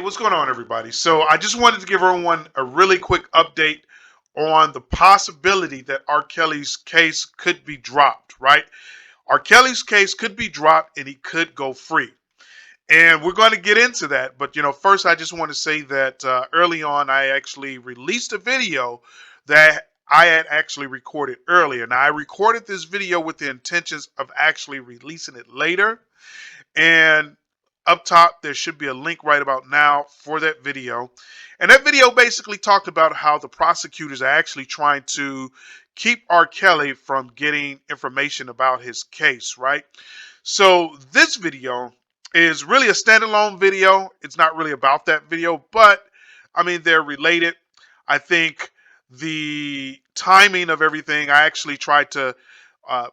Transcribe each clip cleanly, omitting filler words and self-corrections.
what's going on, everybody? So I just wanted to give everyone a really quick update on the possibility that R. Kelly's case could be dropped, right? R. Kelly's case could be dropped and he could go free. And we're going to get into that. But, first, I just want to say that early on, I actually released a video that I had actually recorded earlier. Now, I recorded this video with the intentions of actually releasing it later. And up top, there should be a link right about now for that video. And that video basically talked about how the prosecutors are actually trying to keep R. Kelly from getting information about his case, right? So this video is really a standalone video. It's not really about that video, but I mean, they're related. I think the timing of everything, I actually tried to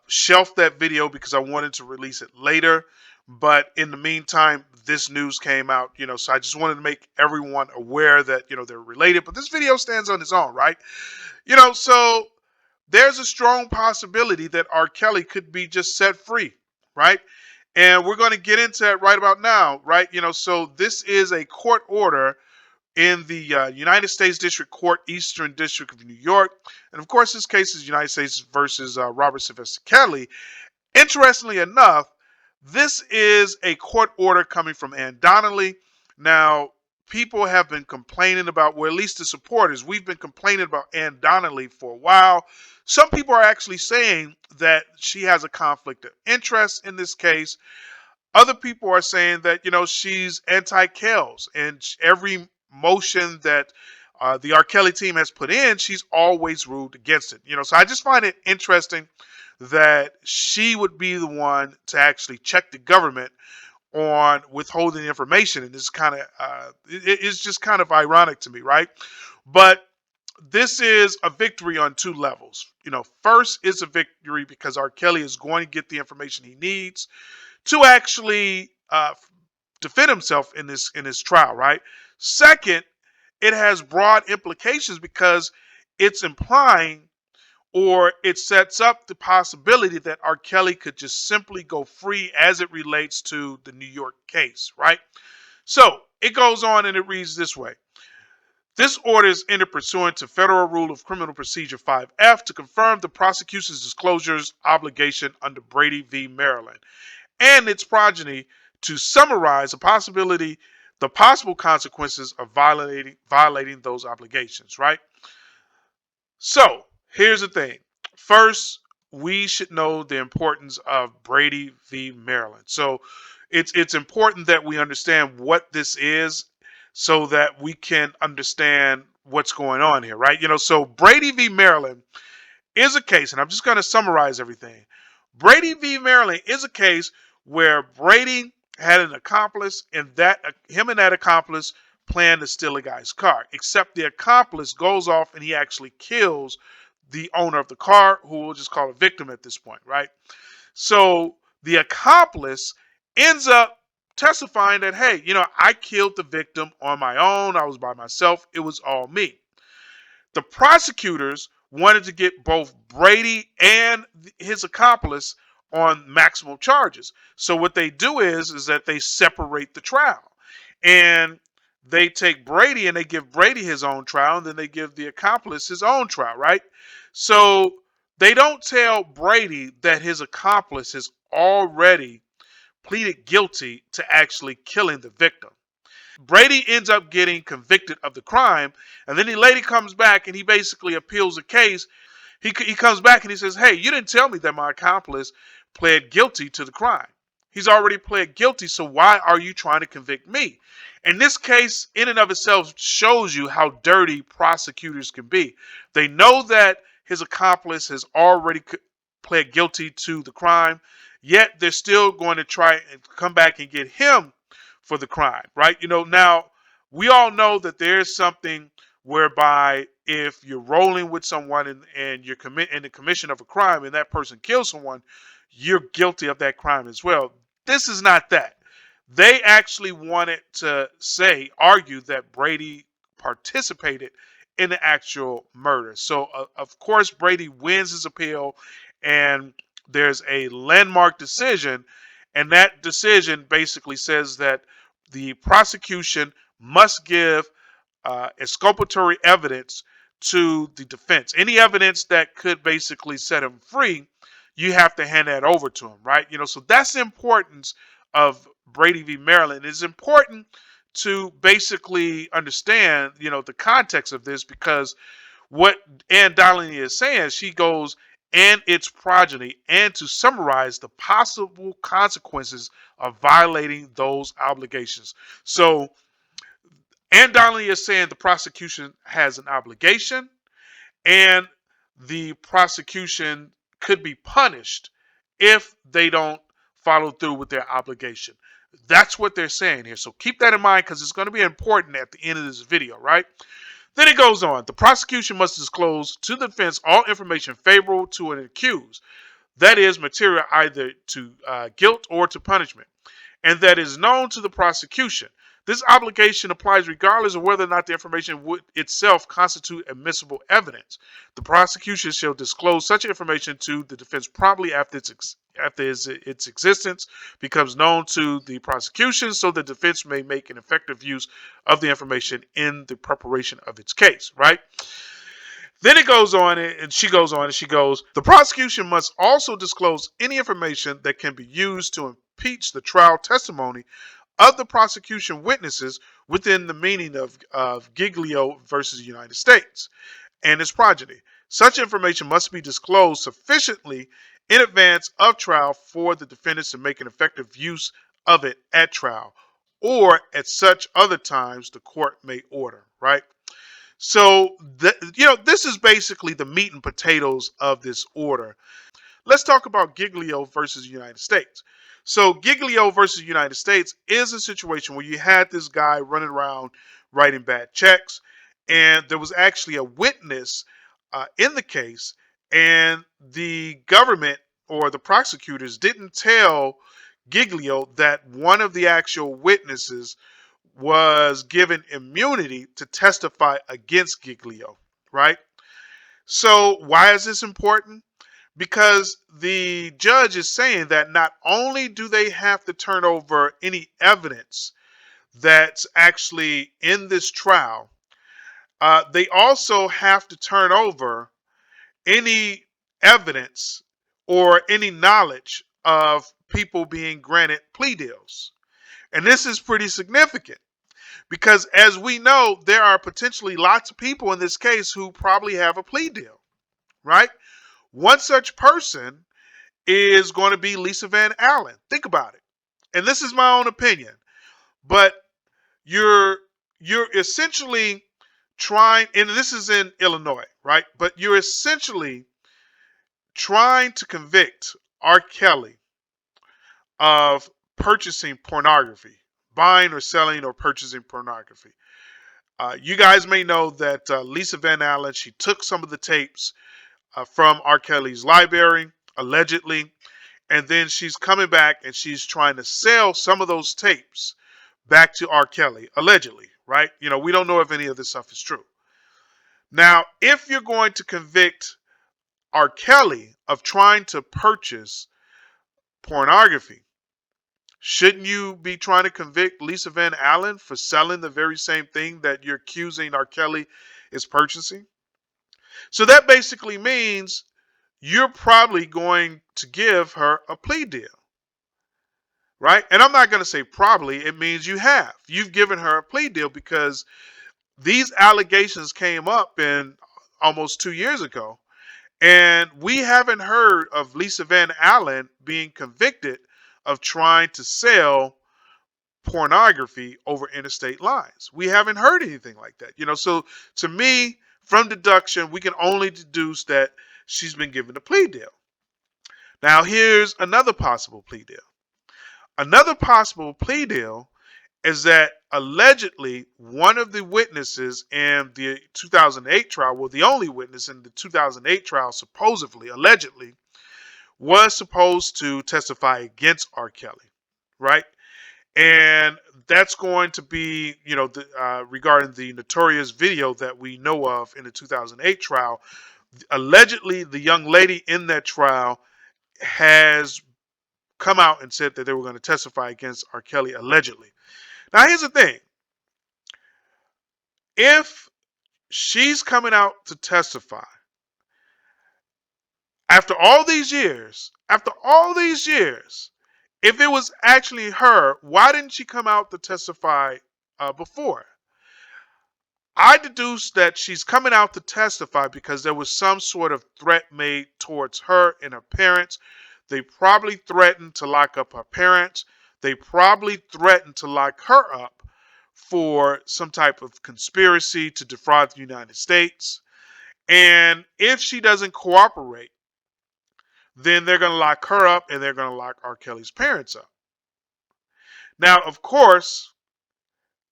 shelf that video because I wanted to release it later. But in the meantime, this news came out, so I just wanted to make everyone aware that, they're related. But this video stands on its own, right? So there's a strong possibility that R. Kelly could be just set free, right? And we're going to get into that right about now, right? So this is a court order in the United States District Court, Eastern District of New York. And of course, this case is United States versus Robert Sylvester Kelly. Interestingly enough, this is a court order coming from Ann Donnelly. Now, people have been complaining about, well, at least the supporters, we've been complaining about Ann Donnelly for a while. Some people are actually saying that she has a conflict of interest in this case. Other people are saying that, she's anti-Kells, and every motion that the R. Kelly team has put in, she's always ruled against it. So I just find it interesting that she would be the one to actually check the government on withholding information. And this kind of, it's just kind of ironic to me, right? But this is a victory on two levels. First is a victory because R. Kelly is going to get the information he needs to actually defend himself in this trial, right? Second, it has broad implications because it's implying, or it sets up the possibility that R. Kelly could just simply go free as it relates to the New York case, right? So it goes on and it reads this way. This order is entered pursuant to Federal Rule of Criminal Procedure 5F to confirm the prosecution's disclosures obligation under Brady v. Maryland and its progeny to summarize the possible consequences of violating those obligations, right? So here's the thing. First, we should know the importance of Brady v. Maryland. So it's important that we understand what this is so that we can understand what's going on here, right? So Brady v. Maryland is a case, and I'm just going to summarize everything. Brady v. Maryland is a case where Brady had an accomplice, and him and that accomplice plan to steal a guy's car, except the accomplice goes off and he actually kills the owner of the car, who we'll just call a victim at this point, right? So the accomplice ends up testifying that, hey, I killed the victim on my own. I was by myself. It was all me. The prosecutors wanted to get both Brady and his accomplice on maximum charges. So what they do is that they separate the trial. And they take Brady and they give Brady his own trial, and then they give the accomplice his own trial, right? So they don't tell Brady that his accomplice has already pleaded guilty to actually killing the victim. Brady ends up getting convicted of the crime, and then the lady comes back and he basically appeals the case. He comes back and he says, hey, you didn't tell me that my accomplice pled guilty to the crime. He's already pled guilty, so why are you trying to convict me? And this case in and of itself shows you how dirty prosecutors can be. They know that his accomplice has already pled guilty to the crime, yet they're still going to try and come back and get him for the crime, right? Now we all know that there's something whereby if you're rolling with someone and you're in the commission of a crime and that person kills someone, you're guilty of that crime as well. This is not that. They actually wanted to argue that Brady participated in the actual murder. So, of course, Brady wins his appeal, and there's a landmark decision, and that decision basically says that the prosecution must give exculpatory evidence to the defense. Any evidence that could basically set him free, you have to hand that over to him, right? So that's the importance of Brady v. Maryland. It's important to basically understand, the context of this, because what Ann Donnelly is saying, she goes, and its progeny, and to summarize the possible consequences of violating those obligations. So Ann Donnelly is saying the prosecution has an obligation, and the prosecution could be punished if they don't follow through with their obligation. That's what they're saying here. So keep that in mind, because it's going to be important at the end of this video, right? Then it goes on. The prosecution must disclose to the defense all information favorable to an accused, that is, material either to guilt or to punishment, and that is known to the prosecution. This obligation applies regardless of whether or not the information would itself constitute admissible evidence. The prosecution shall disclose such information to the defense promptly after its existence becomes known to the prosecution, so the defense may make an effective use of the information in the preparation of its case, right? Then it goes on, and she goes on, and she goes, the prosecution must also disclose any information that can be used to impeach the trial testimony of the prosecution witnesses within the meaning of Giglio versus United States and its progeny. Such information must be disclosed sufficiently in advance of trial for the defendants to make an effective use of it at trial, or at such other times the court may order, right? So, this is basically the meat and potatoes of this order. Let's talk about Giglio versus United States. So Giglio versus United States is a situation where you had this guy running around writing bad checks, and there was actually a witness in the case, and the government or the prosecutors didn't tell Giglio that one of the actual witnesses was given immunity to testify against Giglio, right? So why is this important? Because the judge is saying that not only do they have to turn over any evidence that's actually in this trial, they also have to turn over any evidence or any knowledge of people being granted plea deals. And this is pretty significant because, as we know, there are potentially lots of people in this case who probably have a plea deal, right? One such person is going to be Lisa Van Allen. Think about it. And this is my own opinion, but you're essentially trying, and this is in Illinois, right? But you're essentially trying to convict R. Kelly of purchasing pornography, buying or selling or purchasing pornography. You guys may know that Lisa Van Allen, she took some of the tapes from R. Kelly's library, allegedly, and then she's coming back and she's trying to sell some of those tapes back to R. Kelly, allegedly, right? We don't know if any of this stuff is true. Now, if you're going to convict R. Kelly of trying to purchase pornography, shouldn't you be trying to convict Lisa Van Allen for selling the very same thing that you're accusing R. Kelly is purchasing? So that basically means you're probably going to give her a plea deal, right? And I'm not going to say probably, it means you have. You've given her a plea deal because these allegations came up in almost 2 years ago. And we haven't heard of Lisa Van Allen being convicted of trying to sell pornography over interstate lines. We haven't heard anything like that. So to me, from deduction, we can only deduce that she's been given a plea deal. Now, here's another possible plea deal. Another possible plea deal is that allegedly one of the witnesses in the 2008 trial, well, the only witness in the 2008 trial, supposedly, allegedly, was supposed to testify against R. Kelly, right? And that's going to be, regarding the notorious video that we know of in the 2008 trial. Allegedly, the young lady in that trial has come out and said that they were going to testify against R. Kelly, allegedly. Now, here's the thing. If she's coming out to testify after all these years, if it was actually her, why didn't she come out to testify before? I deduce that she's coming out to testify because there was some sort of threat made towards her and her parents. They probably threatened to lock up her parents. They probably threatened to lock her up for some type of conspiracy to defraud the United States. And if she doesn't cooperate, then they're going to lock her up and they're going to lock R. Kelly's parents up. Now, of course,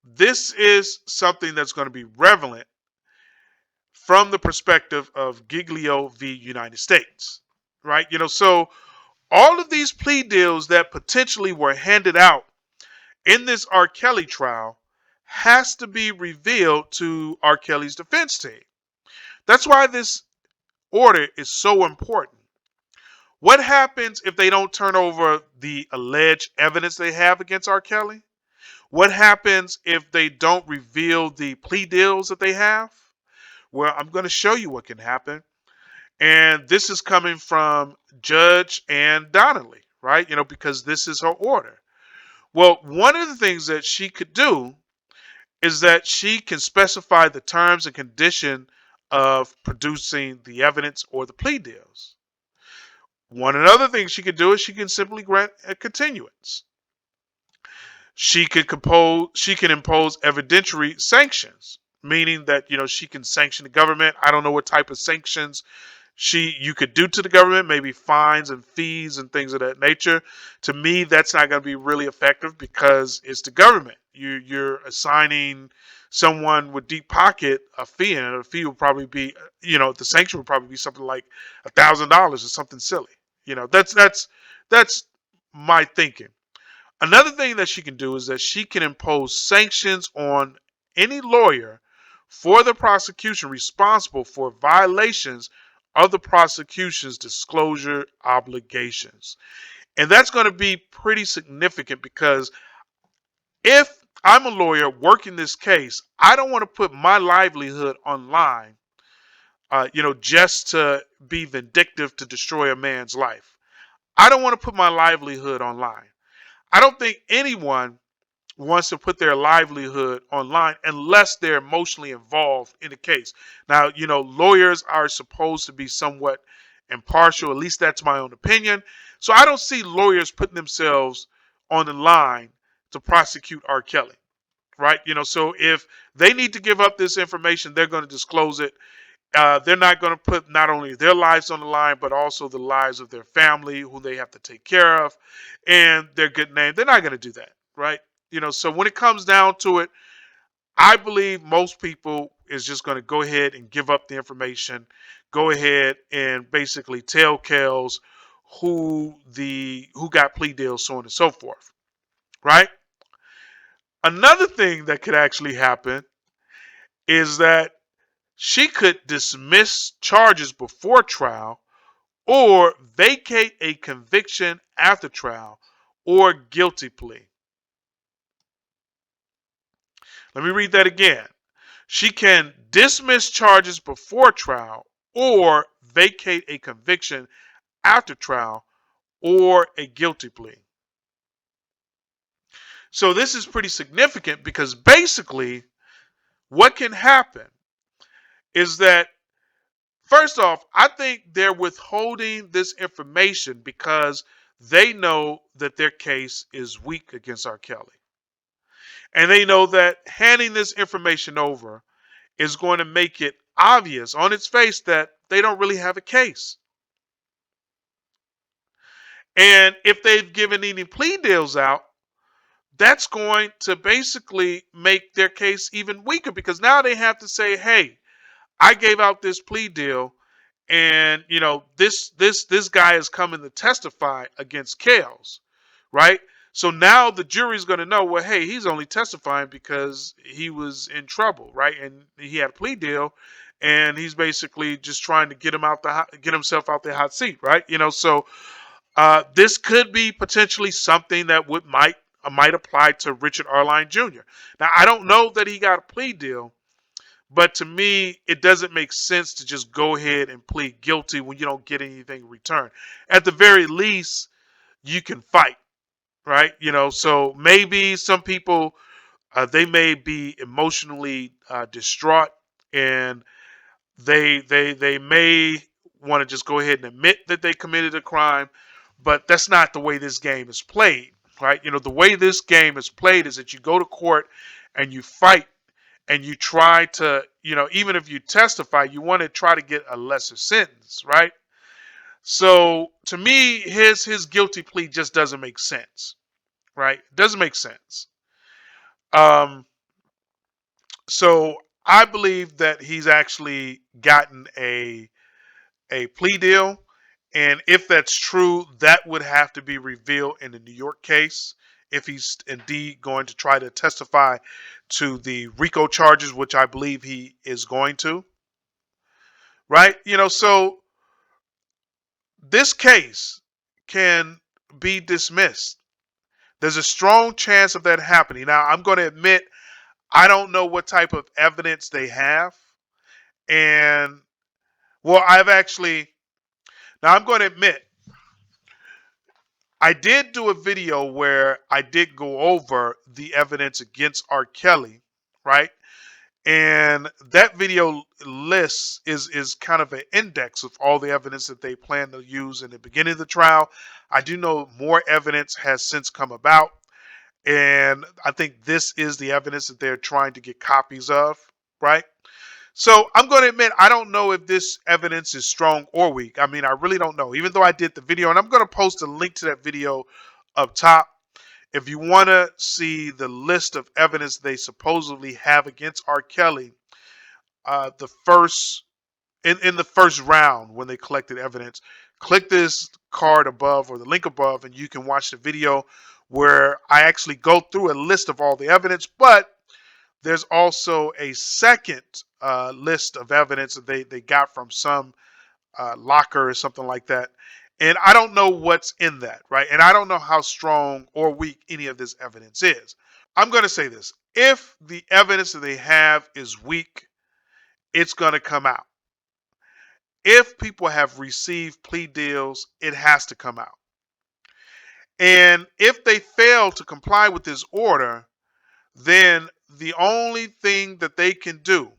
this is something that's going to be relevant from the perspective of Giglio v. United States, right? So all of these plea deals that potentially were handed out in this R. Kelly trial has to be revealed to R. Kelly's defense team. That's why this order is so important. What happens if they don't turn over the alleged evidence they have against R. Kelly? What happens if they don't reveal the plea deals that they have? Well, I'm going to show you what can happen. And this is coming from Judge Ann Donnelly, right? Because this is her order. Well, one of the things that she could do is that she can specify the terms and condition of producing the evidence or the plea deals. One another thing she could do is she can simply grant a continuance. She can impose evidentiary sanctions, meaning that she can sanction the government. I don't know what type of sanctions you could do to the government, maybe fines and fees and things of that nature. To me, that's not going to be really effective because it's the government. You're assigning someone with deep pocket a fee, and the fee will probably be, the sanction would probably be something like $1,000 or something silly. That's my thinking. Another thing that she can do is that she can impose sanctions on any lawyer for the prosecution responsible for violations of the prosecution's disclosure obligations. And that's going to be pretty significant because if I'm a lawyer working this case, I don't want to put my livelihood online, just to be vindictive to destroy a man's life. I don't want to put my livelihood online. I don't think anyone wants to put their livelihood online unless they're emotionally involved in the case. Now, lawyers are supposed to be somewhat impartial. At least that's my own opinion. So I don't see lawyers putting themselves on the line to prosecute R. Kelly, right? So if they need to give up this information, they're going to disclose it. They're not going to put not only their lives on the line, but also the lives of their family, who they have to take care of, and their good name. They're not going to do that, right? So when it comes down to it, I believe most people is just going to go ahead and give up the information, go ahead and basically tell Kels who got plea deals, so on and so forth, right? Another thing that could actually happen is that she could dismiss charges before trial or vacate a conviction after trial or guilty plea. Let me read that again. She can dismiss charges before trial or vacate a conviction after trial or a guilty plea. So this is pretty significant because basically what can happen is that, first off, I think they're withholding this information because they know that their case is weak against R. Kelly. And they know that handing this information over is going to make it obvious on its face that they don't really have a case. And if they've given any plea deals out, that's going to basically make their case even weaker because now they have to say, hey, I gave out this plea deal, and this guy is coming to testify against Kales, right? So now the jury's going to know, well, hey, he's only testifying because he was in trouble, right? And he had a plea deal, and he's basically just trying to get himself out the hot seat, right? So this could be potentially something that might apply to Richard Arline Jr. Now, I don't know that he got a plea deal, But to me, it doesn't make sense to just go ahead and plead guilty when you don't get anything in return. At the very least, you can fight, right? So maybe some people, they may be emotionally distraught, and they may want to just go ahead and admit that they committed a crime, but that's not the way this game is played, right? The way this game is played is that you go to court and you fight and you try to, even if you testify, you want to try to get a lesser sentence, right? So to me, his guilty plea just doesn't make sense, right? It doesn't make sense. Um, so I believe that he's actually gotten a plea deal. And if that's true, that would have to be revealed in the New York case if he's indeed going to try to testify to the RICO charges, which I believe he is going to, right? So this case can be dismissed. There's a strong chance of that happening. Now, I'm going to admit, I don't know what type of evidence they have. And, well, now I'm going to admit, I did do a video where I did go over the evidence against R. Kelly, right? And that video lists is kind of an index of all the evidence that they plan to use in the beginning of the trial. I do know more evidence has since come about, and I think this is the evidence that they're trying to get copies of, right? So I'm going to admit, I don't know if this evidence is strong or weak. I mean, I really don't know, even though I did the video, and I'm going to post a link to that video up top. If you want to see the list of evidence they supposedly have against R. Kelly, the first in the first round when they collected evidence, click this card above or the link above, and you can watch the video where I actually go through a list of all the evidence. But there's also a second list of evidence that they got from some locker or something like that. And I don't know what's in that, right? And I don't know how strong or weak any of this evidence is. I'm going to say this. If the evidence that they have is weak, it's going to come out. If people have received plea deals, it has to come out. And if they fail to comply with this order, then the only thing that they can do,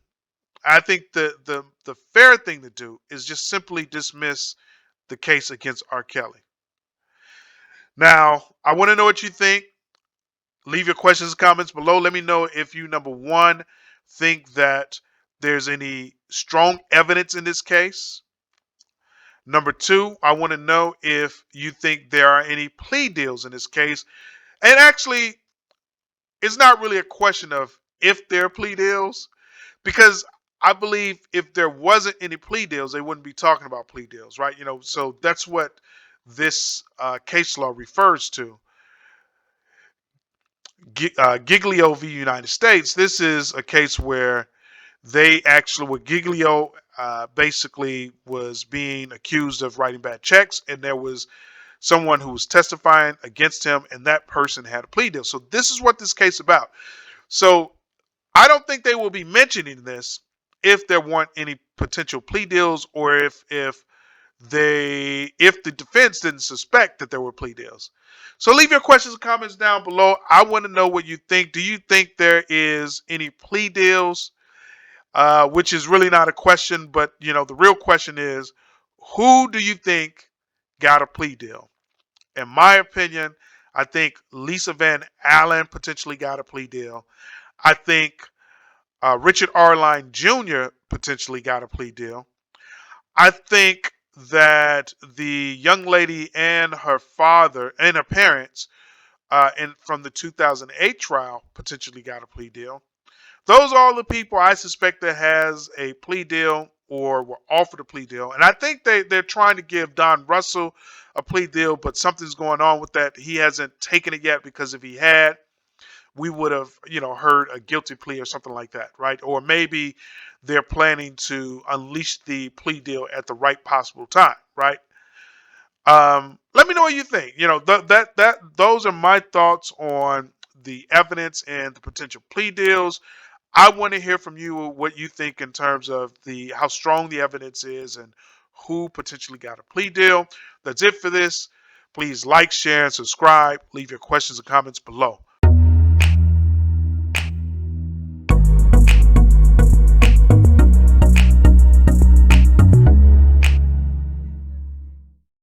I think the fair thing to do, is just simply dismiss the case against R. Kelly. Now, I want to know what you think. Leave your questions and comments below. Let me know if you, number one, think that there's any strong evidence in this case. Number two, I want to know if you think there are any plea deals in this case. And actually, it's not really a question of if there are plea deals, because I believe if there wasn't any plea deals, they wouldn't be talking about plea deals, right? So that's what this case law refers to. Giglio v. United States. This is a case where Giglio basically was being accused of writing bad checks, and there was someone who was testifying against him, and that person had a plea deal. So this is what this case is about. So I don't think they will be mentioning this if there weren't any potential plea deals, or if the defense didn't suspect that there were plea deals. So leave your questions and comments down below. I want to know what you think. Do you think there is any plea deals? Which is really not a question, but the real question is, who do you think got a plea deal? In my opinion, I think Lisa Van Allen potentially got a plea deal. I think Richard Arline Jr. potentially got a plea deal. I think that the young lady and her father and her parents from the 2008 trial potentially got a plea deal. Those are all the people I suspect that has a plea deal or were offered a plea deal. And I think they're trying to give Don Russell a plea deal, but something's going on with that. He hasn't taken it yet, because if he had, we would have, heard a guilty plea or something like that, right? Or maybe they're planning to unleash the plea deal at the right possible time, right? Let me know what you think. Those are my thoughts on the evidence and the potential plea deals. I want to hear from you what you think in terms of the how strong the evidence is and who potentially got a plea deal. That's it for this. Please like, share, and subscribe. Leave your questions and comments below.